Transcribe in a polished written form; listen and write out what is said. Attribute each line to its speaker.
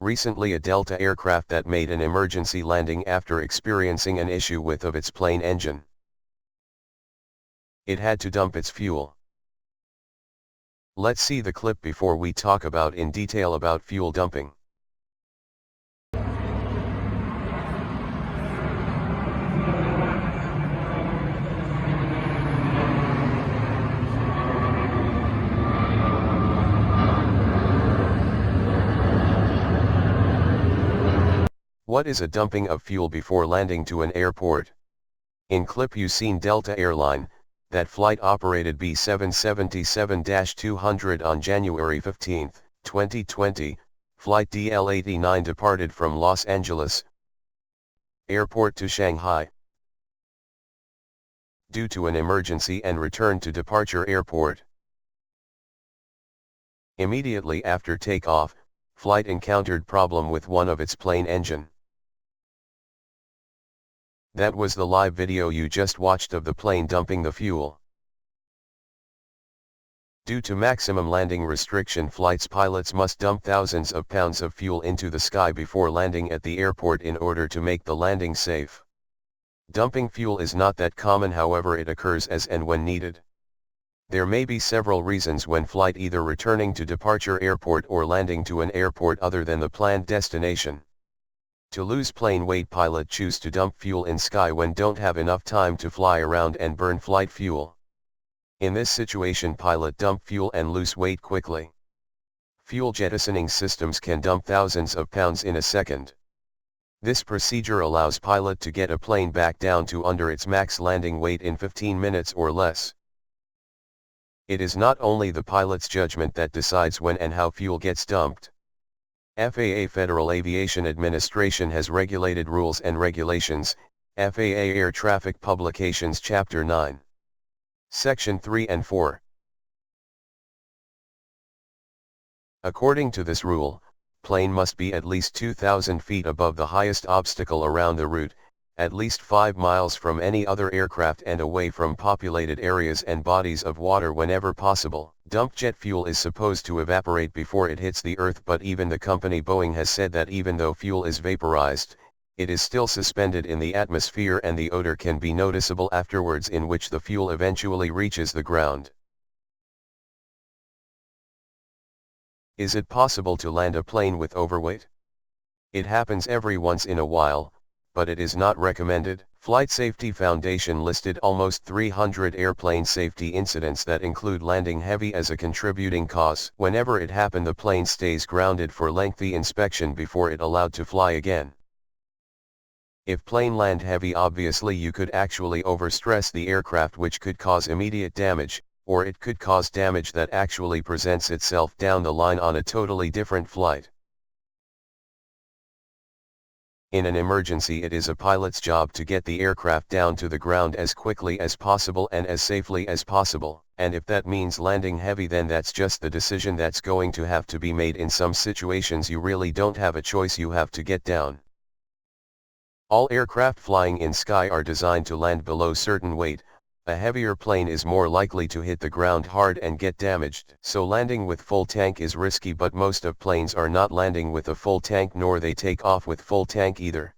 Speaker 1: Recently a Delta aircraft that made an emergency landing after experiencing an issue with its plane engine. It had to dump its fuel. Let's see the clip before we talk about in detail about fuel dumping. What is a dumping of fuel before landing to an airport? In clip you seen Delta Airline, that flight operated B777-200 on January 15, 2020, flight DL89 departed from Los Angeles Airport to Shanghai due to an emergency and returned to departure airport. Immediately after takeoff, flight encountered problem with one of its plane engine. That was the live video you just watched of the plane dumping the fuel. Due to maximum landing restriction, flights pilots must dump thousands of pounds of fuel into the sky before landing at the airport in order to make the landing safe. Dumping fuel is not that common, however it occurs as and when needed. There may be several reasons when flight either returning to departure airport or landing to an airport other than the planned destination. To lose plane weight, pilot choose to dump fuel in sky when don't have enough time to fly around and burn flight fuel. In this situation, pilot dump fuel and lose weight quickly. Fuel jettisoning systems can dump thousands of pounds in a second. This procedure allows pilot to get a plane back down to under its max landing weight in 15 minutes or less. It is not only the pilot's judgment that decides when and how fuel gets dumped. FAA Federal Aviation Administration has regulated rules and regulations, FAA Air Traffic Publications Chapter 9. Section 3 and 4. According to this rule, plane must be at least 2,000 feet above the highest obstacle around the route, at least 5 miles from any other aircraft and away from populated areas and bodies of water whenever possible. Dumped jet fuel is supposed to evaporate before it hits the earth, but even the company Boeing has said that even though fuel is vaporized, it is still suspended in the atmosphere and the odor can be noticeable afterwards, in which the fuel eventually reaches the ground. Is it possible to land a plane with overweight? It happens every once in a while, but it is not recommended. Flight Safety Foundation listed almost 300 airplane safety incidents that include landing heavy as a contributing cause. Whenever it happened, the plane stays grounded for lengthy inspection before it allowed to fly again. If plane land heavy, obviously you could actually overstress the aircraft, which could cause immediate damage, or it could cause damage that actually presents itself down the line on a totally different flight. In an emergency, it is a pilot's job to get the aircraft down to the ground as quickly as possible and as safely as possible, and if that means landing heavy, then that's just the decision that's going to have to be made. In some situations you really don't have a choice, you have to get down. All aircraft flying in sky are designed to land below certain weight. A heavier plane is more likely to hit the ground hard and get damaged. So landing with full tank is risky, but most of planes are not landing with a full tank, nor they take off with full tank either.